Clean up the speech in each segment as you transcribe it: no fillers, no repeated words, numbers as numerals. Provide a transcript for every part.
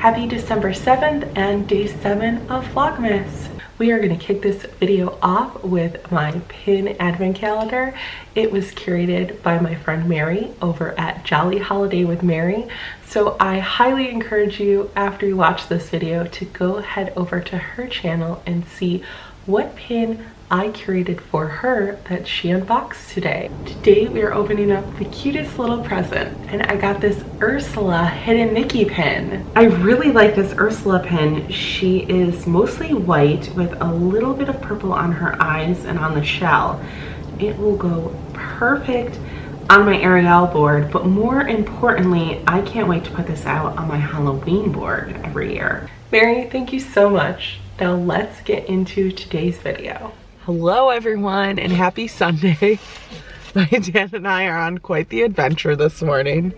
Happy December 7th and day 7 of Vlogmas. We are going to kick this video off with my pin advent calendar. It was curated by my friend Mary over at Jolly Holiday with Mary. So I highly encourage you, after you watch this video, to go head over to her channel and see what pin I curated for her that she unboxed today. Today we are opening up the cutest little present, and I got this Ursula Hidden Mickey pin. I really like this Ursula pin. She is mostly white with a little bit of purple on her eyes and on the shell. It will go perfect on my Ariel board, but more importantly, I can't wait to put this out on my Halloween board every year. Mary, thank you so much. Now let's get into today's video. Hello everyone and happy Sunday. My dad and I are on quite the adventure this morning.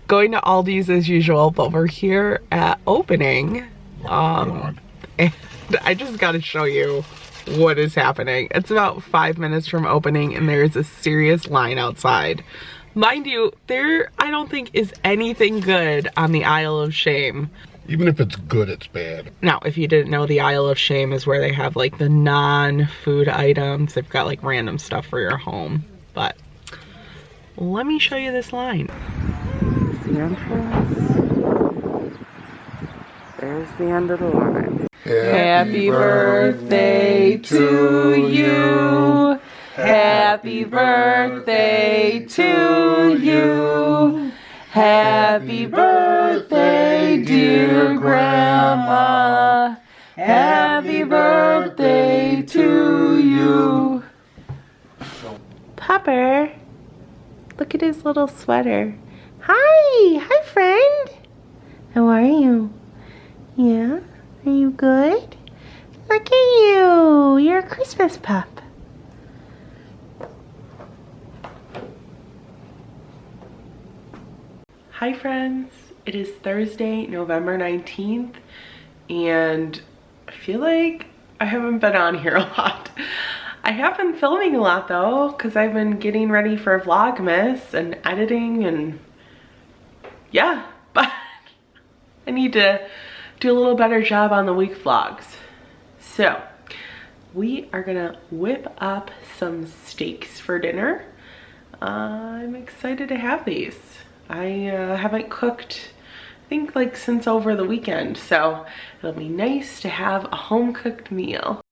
Going to Aldi's as usual, but we're here at opening. And I just gotta show you what is happening. It's about 5 minutes from opening and there is a serious line outside. Mind you, there I don't think is anything good on the aisle of shame. Even if it's good, it's bad. Now, if you didn't know, the aisle of shame is where they have like the non-food items. They've got like random stuff for your home. But let me show you this line. There's the entrance. There's the end of the line. Happy birthday to you. Happy birthday to you. Happy birthday, dear Grandma. Happy birthday to you. Popper, look at his little sweater. Hi friend. How are you? Yeah, are you good? Look at you, you're a Christmas pup. Hi friends, it is Thursday, November 19th, and I feel like I haven't been on here a lot. I have been filming a lot though, because I've been getting ready for Vlogmas and editing and yeah, but I need to do a little better job on the week vlogs. So we are gonna whip up some steaks for dinner. I'm excited to have these. I haven't cooked, I think like since over the weekend, so it'll be nice to have a home-cooked meal.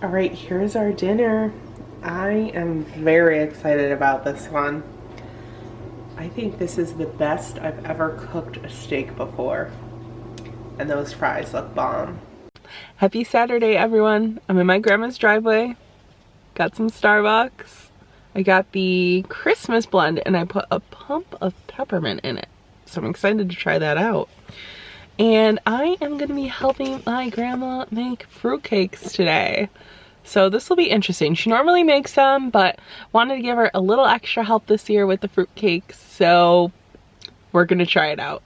All right, here's our dinner. I am very excited about this one. I think this is the best I've ever cooked a steak before. And those fries look bomb. Happy Saturday, everyone. I'm in my grandma's driveway. Got some Starbucks. I got the Christmas blend and I put a pump of peppermint in it. So I'm excited to try that out. And I am gonna be helping my grandma make fruitcakes today. So this will be interesting. She normally makes them, but wanted to give her a little extra help this year with the fruitcakes. So we're gonna try it out.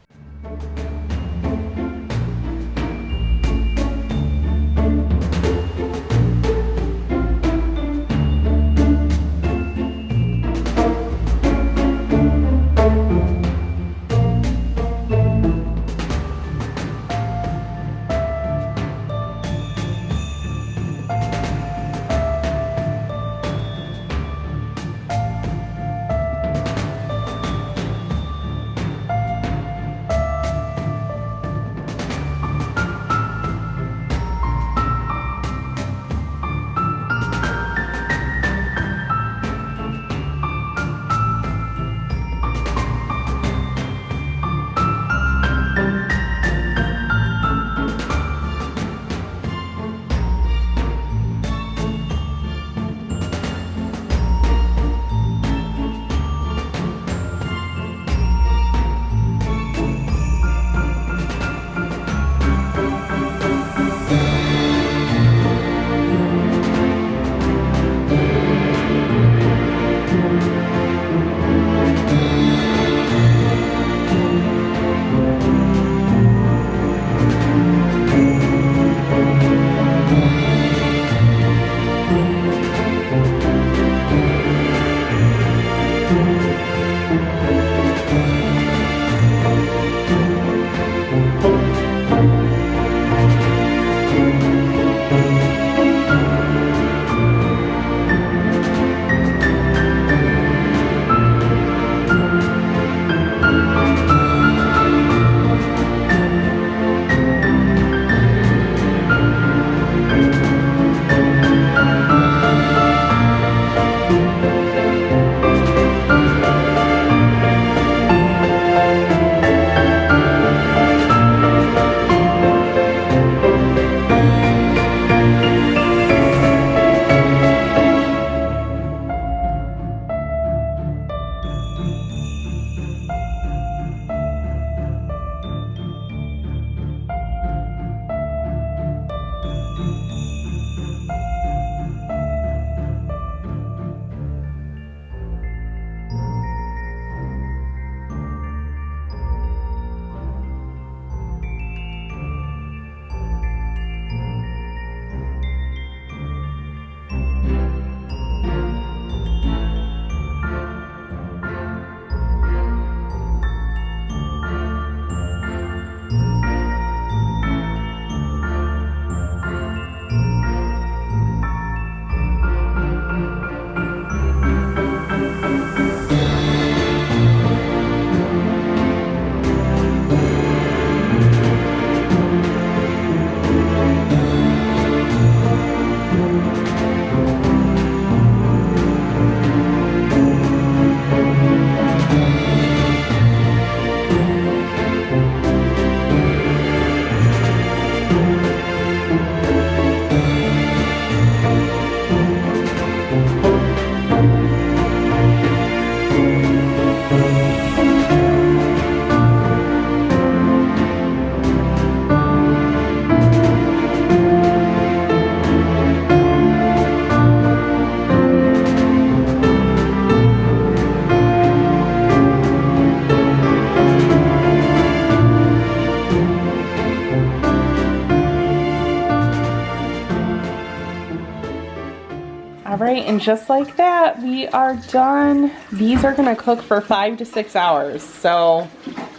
right, and just like that, we are done. These are gonna cook for 5 to 6 hours, so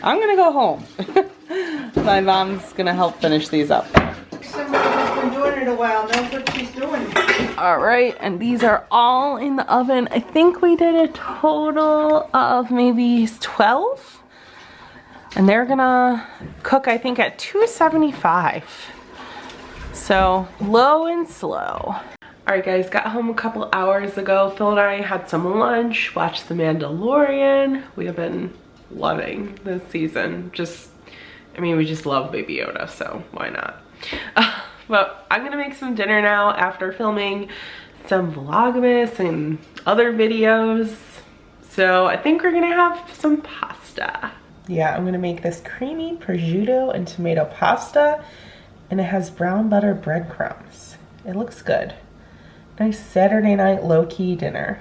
I'm gonna go home. My mom's gonna help finish these up. Somebody who's been doing it a while knows what she's doing. All right, and these are all in the oven. I think we did a total of maybe 12. And they're gonna cook, I think, at 275. So low and slow. All right, guys, got home a couple hours ago. Phil and I had some lunch, watched The Mandalorian. We have been loving this season. We just love Baby Yoda, so why not? But I'm gonna make some dinner now after filming some Vlogmas and other videos. So I think we're gonna have some pasta. Yeah, I'm gonna make this creamy prosciutto and tomato pasta, and it has brown butter breadcrumbs. It looks good. Nice Saturday night low-key dinner.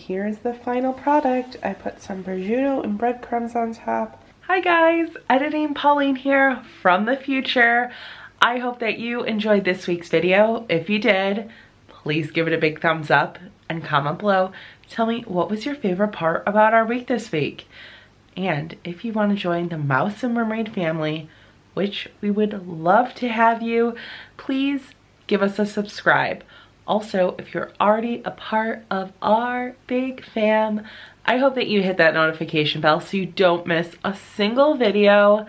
here is the final product. I put some prosciutto and breadcrumbs on top. Hi guys, editing Pauline here from the future. I hope that you enjoyed this week's video. If you did, please give it a big thumbs up and comment below. Tell me what was your favorite part about our week this week. And if you want to join the Mouse and Mermaid family, which we would love to have you, please give us a subscribe. Also, if you're already a part of our big fam, I hope that you hit that notification bell so you don't miss a single video.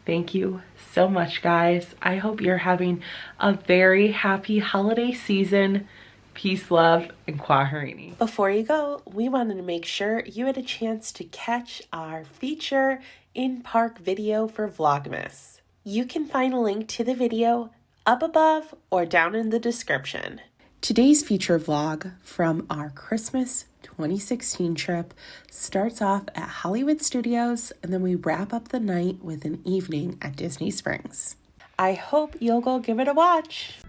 Thank you so much, guys. I hope you're having a very happy holiday season. Peace, love, and kwaherini. Before you go, we wanted to make sure you had a chance to catch our feature in-park video for Vlogmas. You can find a link to the video up above or down in the description. Today's feature vlog from our Christmas 2016 trip starts off at Hollywood Studios, and then we wrap up the night with an evening at Disney Springs. I hope you'll go give it a watch.